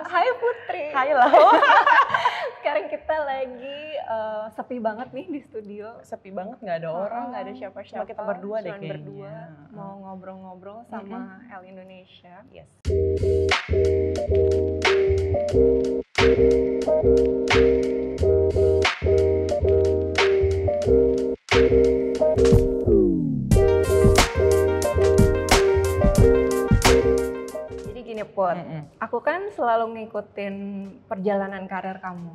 Hai Putri. Hai Lau. Sekarang kita lagi sepi banget nih di studio. Sepi banget, nggak ada orang, nggak ada siapa-siapa. Cuma kita berdua deh kayaknya. Berdua mau ngobrol-ngobrol sama L Indonesia. Yes. Jadi gini Put, aku kan selalu ngikutin perjalanan karir kamu.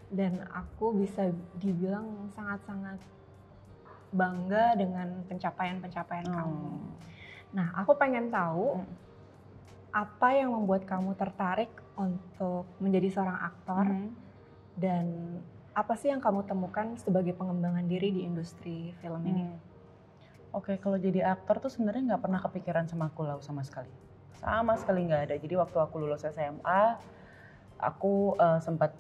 Dan aku bisa dibilang sangat-sangat bangga dengan pencapaian-pencapaian kamu. Nah, aku pengen tahu apa yang membuat kamu tertarik untuk menjadi seorang aktor dan apa sih yang kamu temukan sebagai pengembangan diri di industri film ini? Oke, kalau jadi aktor tuh sebenarnya nggak pernah kepikiran sama aku Lau sama sekali. Sama sekali nggak ada. Jadi waktu aku lulus SMA, aku sempat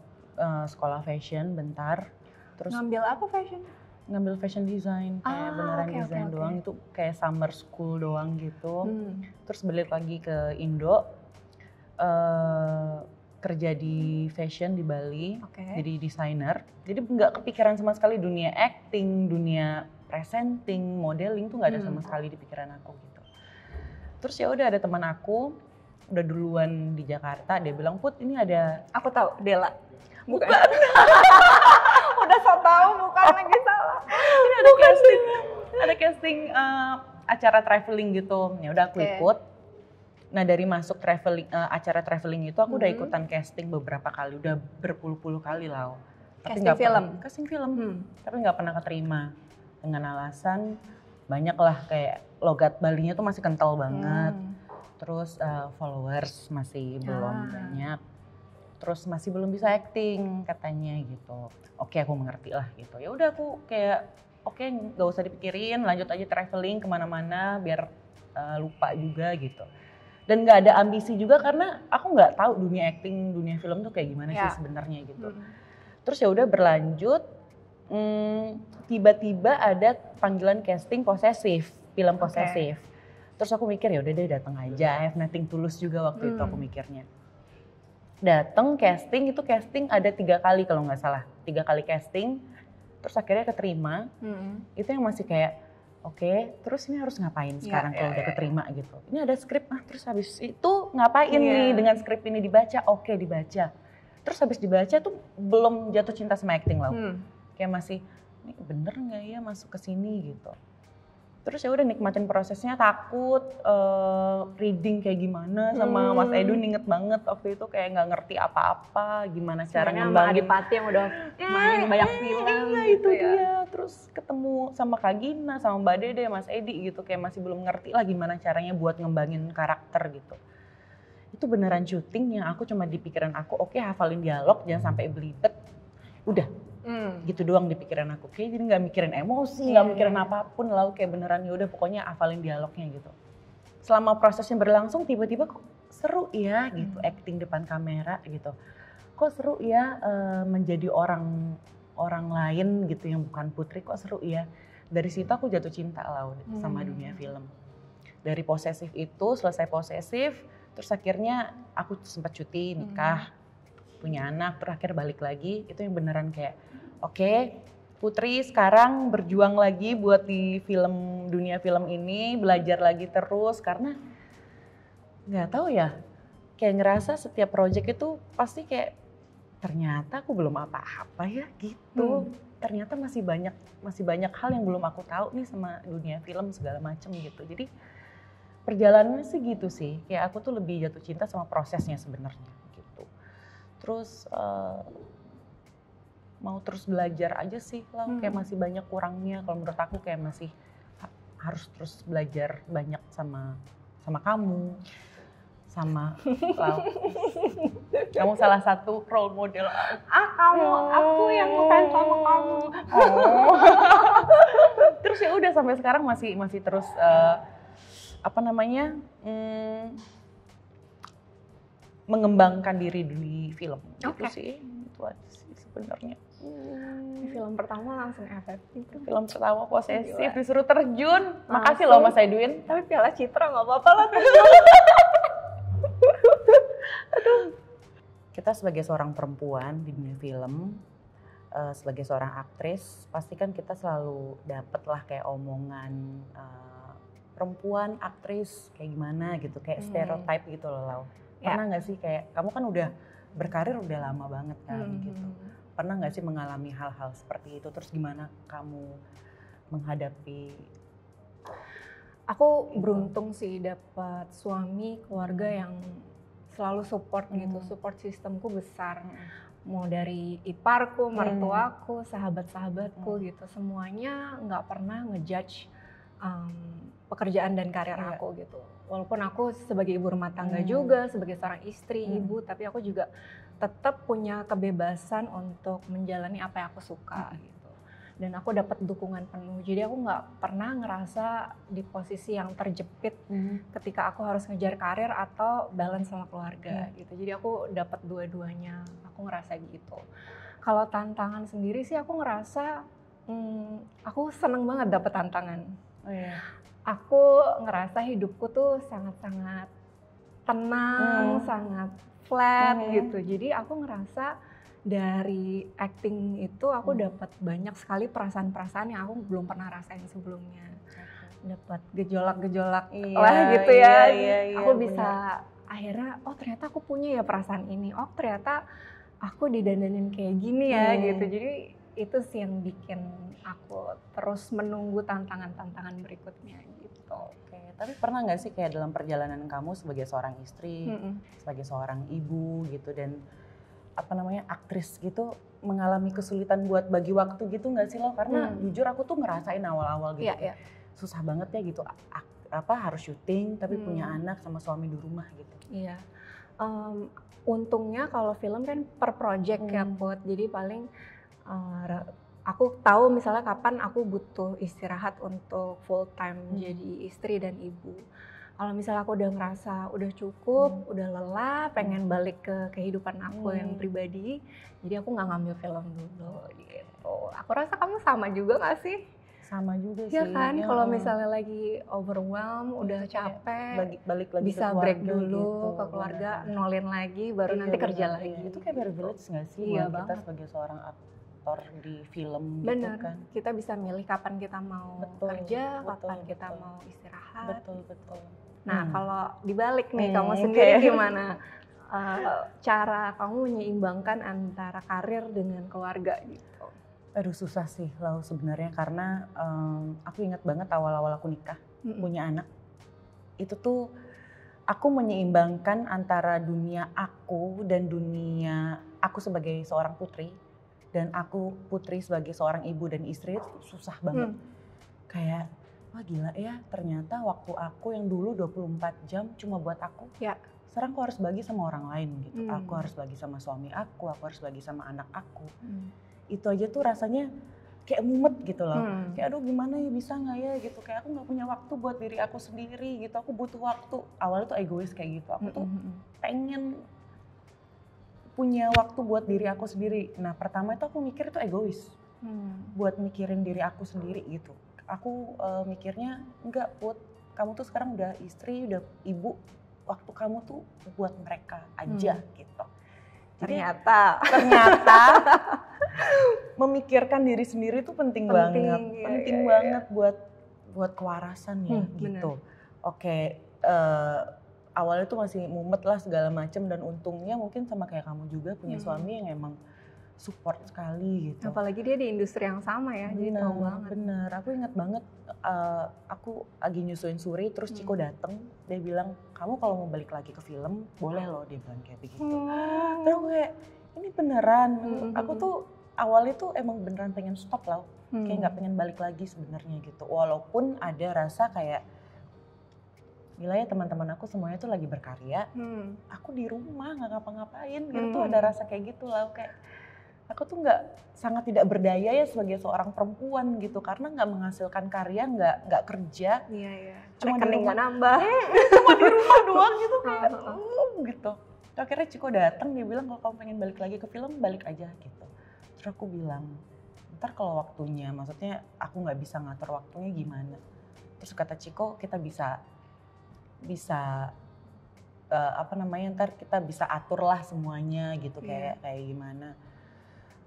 sekolah fashion bentar. Terus Ngambil apa fashion? ngambil fashion design, kayak beneran desain doang. Itu kayak summer school doang gitu. Terus balik lagi ke Indo, kerja di fashion di Bali, jadi desainer. Jadi nggak kepikiran sama sekali dunia acting, dunia presenting, modeling tuh nggak ada sama sekali di pikiran aku gitu. Terus ya udah ada teman aku, udah duluan di Jakarta, dia bilang, "Put, ini ada..." Aku tahu, Dela. Bukan. Udah so tau, bukan lagi salah. Ini ada casting acara traveling gitu. Ya udah aku ikut. Nah, dari masuk acara traveling itu aku udah ikutan casting beberapa kali, udah berpuluh-puluh kali lah. Casting film. Tapi nggak pernah keterima dengan alasan banyak lah, kayak logat Balinya tuh masih kental banget. Terus followers masih belum banyak. Terus masih belum bisa acting katanya gitu. Oke, aku mengerti lah gitu. Ya udah aku kayak oke, nggak usah dipikirin, lanjut aja traveling kemana-mana biar lupa juga gitu. Dan nggak ada ambisi juga karena aku nggak tahu dunia acting, dunia film tuh kayak gimana sih sebenarnya gitu. Terus ya udah berlanjut, tiba-tiba ada panggilan casting posesif, film posesif. Terus aku mikir ya udah deh datang aja, I have nothing to lose juga waktu itu aku mikirnya. Datang casting, itu casting ada 3 kali kalau nggak salah, 3 kali casting. Terus akhirnya keterima. Itu yang masih kayak oke, terus ini harus ngapain sekarang kalau udah keterima gitu. Ini ada skrip, terus habis itu ngapain nih dengan skrip ini dibaca? Oke, dibaca. Terus habis dibaca tuh belum jatuh cinta sama acting loh. Kayak masih, ini bener nggak ya masuk ke sini gitu. Terus ya udah nikmatin prosesnya, takut reading kayak gimana sama Mas Edwin, inget banget waktu itu kayak nggak ngerti apa-apa, gimana cara ngembangin. Adipati yang udah main banyak film. Iya itu dia. Terus ketemu sama Kak Gina, sama Mbak Dede, Mas Edi gitu, kayak masih belum ngerti lah gimana caranya buat ngembangin karakter gitu. Itu beneran syuting yang aku cuma di pikiran aku, oke, hafalin dialog jangan sampai belibet, udah. Gitu doang di pikiran aku, kayak jadi nggak mikirin emosi, nggak mikirin apapun lah, kayak beneran ya udah pokoknya hafalin dialognya gitu. Selama prosesnya berlangsung tiba-tiba kok seru ya gitu, acting depan kamera gitu. Kok seru ya menjadi orang lain gitu yang bukan Putri, kok seru ya. Dari situ aku jatuh cinta lah sama dunia film. Dari posesif itu, selesai posesif, terus akhirnya aku sempat cuti, nikah, punya anak, terakhir balik lagi, itu yang beneran kayak oke, Putri sekarang berjuang lagi buat di dunia film ini, belajar lagi terus karena nggak tahu ya, kayak ngerasa setiap project itu pasti kayak ternyata aku belum apa-apa ya gitu. Ternyata masih banyak hal yang belum aku tahu nih sama dunia film segala macem gitu. Jadi perjalanannya sih gitu sih, kayak aku tuh lebih jatuh cinta sama prosesnya sebenarnya gitu. Terus mau terus belajar aja sih lah, kayak masih banyak kurangnya. Kalau menurut aku kayak masih harus terus belajar banyak sama kamu, sama Lau. Kamu salah satu role model aku. Aku yang ngefans sama kamu. Terus ya udah sampai sekarang masih terus mengembangkan diri di film. Itu sih, itu aja sih sebenarnya. Film pertama langsung efektif. Film pertama posesif, disuruh terjun. Makasih loh Mas Edwin. Tapi Piala Citra nggak apa-apa lah. kita sebagai seorang perempuan di dunia film, sebagai seorang aktris, pasti kan kita selalu dapet lah kayak omongan perempuan aktris kayak gimana gitu, kayak stereotype gitu loh Lau. Pernah nggak sih kayak kamu kan udah berkarir udah lama banget kan gitu. Pernah nggak sih mengalami hal-hal seperti itu? Terus gimana kamu menghadapi? Aku beruntung sih dapat suami, keluarga yang selalu support gitu. Support sistemku besar. Mau dari iparku, mertuaku, sahabat-sahabatku gitu. Semuanya nggak pernah ngejudge pekerjaan dan karir aku gitu. Walaupun aku sebagai ibu rumah tangga juga, sebagai seorang istri, ibu, tapi aku juga tetap punya kebebasan untuk menjalani apa yang aku suka gitu. Dan aku dapat dukungan penuh. Jadi aku nggak pernah ngerasa di posisi yang terjepit ketika aku harus ngejar karir atau balance sama keluarga gitu. Jadi aku dapat dua-duanya. Aku ngerasa gitu. Kalau tantangan sendiri sih aku ngerasa aku seneng banget dapet tantangan. Aku ngerasa hidupku tuh sangat-sangat tenang, sangat flat gitu. Jadi aku ngerasa dari acting itu aku dapat banyak sekali perasaan-perasaan yang aku belum pernah rasain sebelumnya. Dapat gejolak-gejolak lah gitu ya. Aku bisa akhirnya, oh ternyata aku punya ya perasaan ini. Oh ternyata aku didandanin kayak gini ya gitu. Jadi itu sih yang bikin aku terus menunggu tantangan-tantangan berikutnya gitu. Oke, tapi pernah nggak sih kayak dalam perjalanan kamu sebagai seorang istri, sebagai seorang ibu gitu dan apa namanya aktris gitu mengalami kesulitan buat bagi waktu gitu nggak sih lo? Karena jujur aku tuh ngerasain awal-awal gitu susah banget ya gitu harus syuting tapi punya anak sama suami di rumah gitu. Iya. Untungnya kalau film kan per project ya Put, jadi paling aku tahu misalnya kapan aku butuh istirahat untuk full time jadi istri dan ibu. Kalau misalnya aku udah ngerasa udah cukup, udah lelah, pengen balik ke kehidupan aku yang pribadi, jadi aku nggak ngambil film dulu gitu. Aku rasa kamu sama juga nggak sih? Sama juga ya sih. Kan? Kalau misalnya lagi overwhelmed, udah capek, balik lagi bisa ke break dulu gitu, ke keluarga, nolin lagi, baru nanti kerja lagi. Itu kayak privilege nggak sih buat kita sebagai seorang aktor di film gitu kan? Kita bisa milih kapan kita mau kerja, kapan kita mau istirahat. Betul. Nah kalau dibalik nih, kamu sendiri gimana? Cara kamu menyeimbangkan antara karir dengan keluarga gitu? Aduh susah sih Lau sebenarnya karena aku ingat banget awal-awal aku nikah, punya anak. Itu tuh aku menyeimbangkan antara dunia aku dan dunia aku sebagai seorang putri dan aku putri sebagai seorang ibu dan istri itu susah banget. Kayak wah gila ya, ternyata waktu aku yang dulu 24 jam cuma buat aku. Sekarang aku harus bagi sama orang lain gitu. Aku harus bagi sama suami aku harus bagi sama anak aku. Itu aja tuh rasanya kayak mumet gitu loh. Kayak aduh gimana ya, bisa nggak ya gitu. Kayak aku nggak punya waktu buat diri aku sendiri gitu. Aku butuh waktu. Awalnya tuh egois kayak gitu. Aku tuh pengen punya waktu buat diri aku sendiri. Nah pertama itu aku mikir itu egois. Buat mikirin diri aku sendiri gitu. Aku mikirnya enggak Put, kamu tuh sekarang udah istri, udah ibu, waktu kamu tuh buat mereka aja gitu. Ternyata memikirkan diri sendiri tuh penting banget, penting banget buat kewarasan ya gitu. Oke, awalnya tuh masih mumet lah segala macem dan untungnya mungkin sama kayak kamu juga punya suami yang emang support sekali gitu. Apalagi dia di industri yang sama ya, jadi tahu banget. Bener, aku ingat banget aku lagi nyusuin Suri terus Ciko dateng, dia bilang kamu kalau mau balik lagi ke film boleh loh, dia bilang kayak begitu. Terus aku kayak ini beneran, aku tuh awalnya tuh emang beneran pengen stop loh, kayak nggak pengen balik lagi sebenarnya gitu. Walaupun ada rasa kayak gila ya teman-teman aku semuanya tuh lagi berkarya, aku di rumah nggak ngapa-ngapain gitu tuh ada rasa kayak gitu lah, kayak aku tuh sangat tidak berdaya ya sebagai seorang perempuan gitu karena nggak menghasilkan karya, nggak kerja, cuma rekening nggak nambah, cuma di rumah doang gitu kayak gitu. Akhirnya Ciko datang, dia bilang kalau kamu pengen balik lagi ke film balik aja gitu. Terus aku bilang ntar kalau waktunya, maksudnya aku nggak bisa ngatur waktunya gimana. Terus kata Ciko kita bisa ntar kita bisa atur lah semuanya gitu, kayak gimana.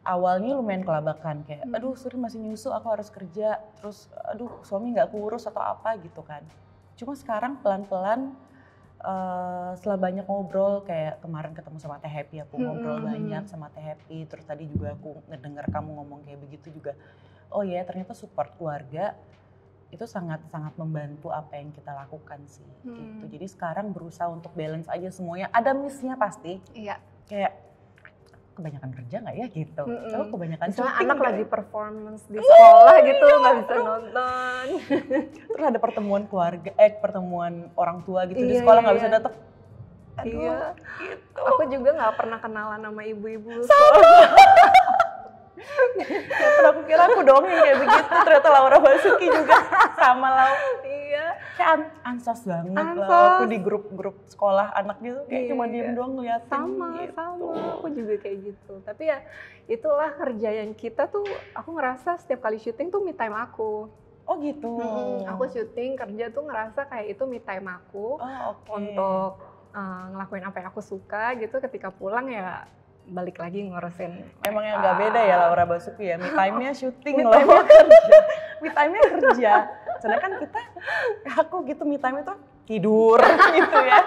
Awalnya lumayan kelabakan, kayak aduh Suri masih nyusu, aku harus kerja, terus aduh suami nggak keurus atau apa gitu kan. Cuma sekarang pelan-pelan setelah banyak ngobrol, kayak kemarin ketemu sama Teh Happy, aku ngobrol banyak sama Teh Happy, terus tadi juga aku ngedenger kamu ngomong kayak begitu juga, oh ya ternyata support keluarga itu sangat-sangat membantu apa yang kita lakukan sih gitu. Jadi sekarang berusaha untuk balance aja semuanya, ada miss-nya pasti, kayak kebanyakan kerja nggak ya gitu, kebanyakan misalnya syuting anak gitu. lagi performance di sekolah gitu nggak bisa nonton. Terus ada pertemuan keluarga, pertemuan orang tua gitu di sekolah nggak bisa datang. Aduh, gitu. Aku juga nggak pernah kenalan sama ibu-ibu. Ya, aku kira aku dong yang kayak begitu, ternyata Laura Basuki juga sama Lau. Iya. Kayak ansos banget lah, aku di grup-grup sekolah anak gitu, kayak cuma diem doang ngeliatin. Sama, aku juga kayak gitu. Tapi ya itulah kerja yang kita tuh, aku ngerasa setiap kali syuting tuh me time aku. Oh gitu. Aku syuting kerja tuh ngerasa kayak itu me time aku untuk ngelakuin apa yang aku suka gitu. Ketika pulang ya balik lagi ngurusin. Emang yang nggak beda ya Laura Basuki ya, me time-nya syuting loh. Me time-nya kerja. Sedangkan aku gitu me time itu tidur gitu ya.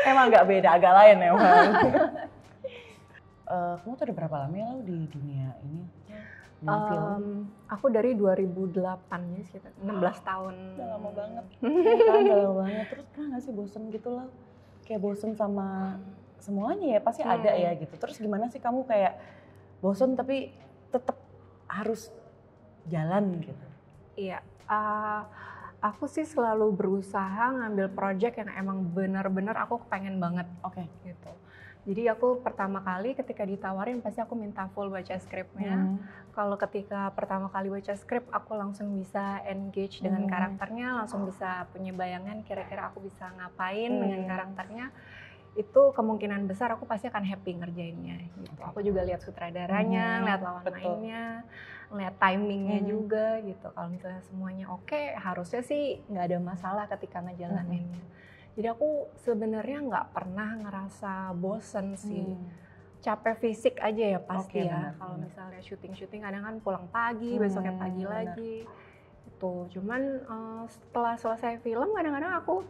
Emang nggak beda, agak lain emang. Kamu tuh udah berapa lama ya lo di dunia ini? Aku dari 2008 ya, sekitar 16 tahun. Udah lama banget. Udah lama banget. Terus pernah nggak sih bosen gitu lo? Kayak bosen sama semuanya ya, pasti ada ya gitu. Terus gimana sih kamu kayak bosen tapi tetap harus jalan gitu? Iya, aku sih selalu berusaha ngambil project yang emang benar-benar aku pengen banget. Gitu. Jadi aku pertama kali ketika ditawarin pasti aku minta full baca skripnya. Kalau ketika pertama kali baca skrip aku langsung bisa engage dengan karakternya, langsung bisa punya bayangan kira-kira aku bisa ngapain dengan karakternya. Itu kemungkinan besar aku pasti akan happy ngerjainnya gitu. Aku juga lihat sutradaranya, lihat lawan mainnya, lihat timingnya juga gitu. Kalau misalnya semuanya oke, harusnya sih nggak ada masalah ketika ngejalaninnya. Jadi aku sebenarnya nggak pernah ngerasa bosen sih. Capek fisik aja ya pasti ya. Kalau misalnya syuting kadang kan pulang pagi, besoknya pagi lagi. Itu cuman setelah selesai film kadang-kadang aku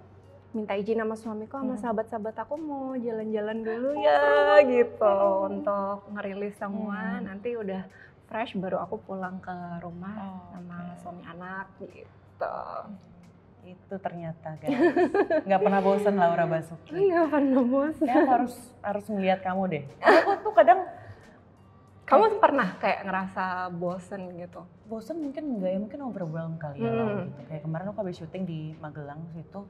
minta izin sama suamiku sama sahabat-sahabat aku mau jalan-jalan dulu ya gitu untuk ngerilis semua. Nanti udah fresh baru aku pulang ke rumah sama suami anak gitu. Itu ternyata guys, nggak pernah bosen Laura Basuki. Nggak pernah bosen. Ya harus ngeliat kamu deh. Aku tuh kadang. Kamu pernah kayak ngerasa bosen gitu? Bosen mungkin enggak ya, mungkin overwhelmed kali ya gitu. Kayak kemarin aku habis syuting di Magelang situ.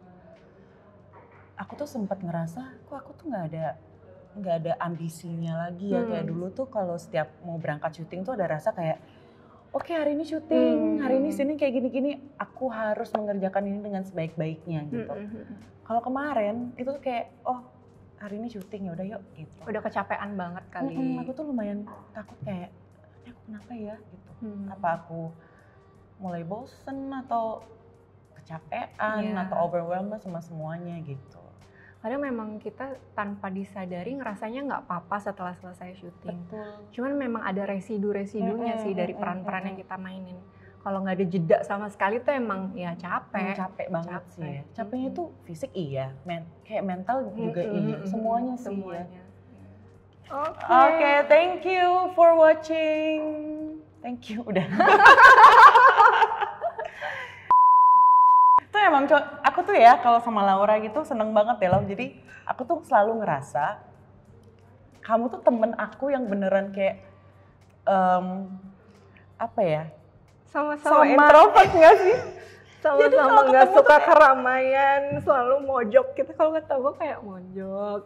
Aku tuh sempat ngerasa, kok aku tuh nggak ada ambisinya lagi ya. Kayak dulu tuh kalau setiap mau berangkat syuting tuh ada rasa kayak, oke, hari ini syuting, hari ini sini kayak gini-gini, aku harus mengerjakan ini dengan sebaik-baiknya gitu. Kalau kemarin itu tuh kayak, oh hari ini syuting ya udah yuk gitu. Udah kecapean banget kali. Aku tuh lumayan takut kayak, aku kenapa ya gitu. Apa aku mulai bosen atau kecapean atau overwhelmed sama semuanya gitu. Kadang memang kita tanpa disadari ngerasanya nggak apa-apa setelah selesai syuting. Betul. Cuman memang ada residu-residunya sih dari peran-peran yang kita mainin. Kalau nggak ada jeda sama sekali tuh emang ya capek. Capek banget sih ya. Capeknya tuh fisik iya, kayak mental juga iya. Semuanya sih ya. Oke, thank you for watching. Thank you, udah. Itu emang aku tuh ya kalau sama Laura gitu seneng banget ya Lau. Jadi aku tuh selalu ngerasa kamu tuh temen aku yang beneran kayak apa ya? Sama introvert nggak sih? Sama nggak suka keramaian, selalu mojok. Kita kalau ketemu kayak mojok.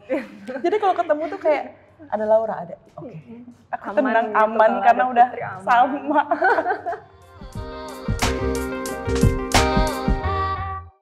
Jadi kalau ketemu tuh kayak ada Laura, ada oke. Aku tenang gitu, aman karena udah sama.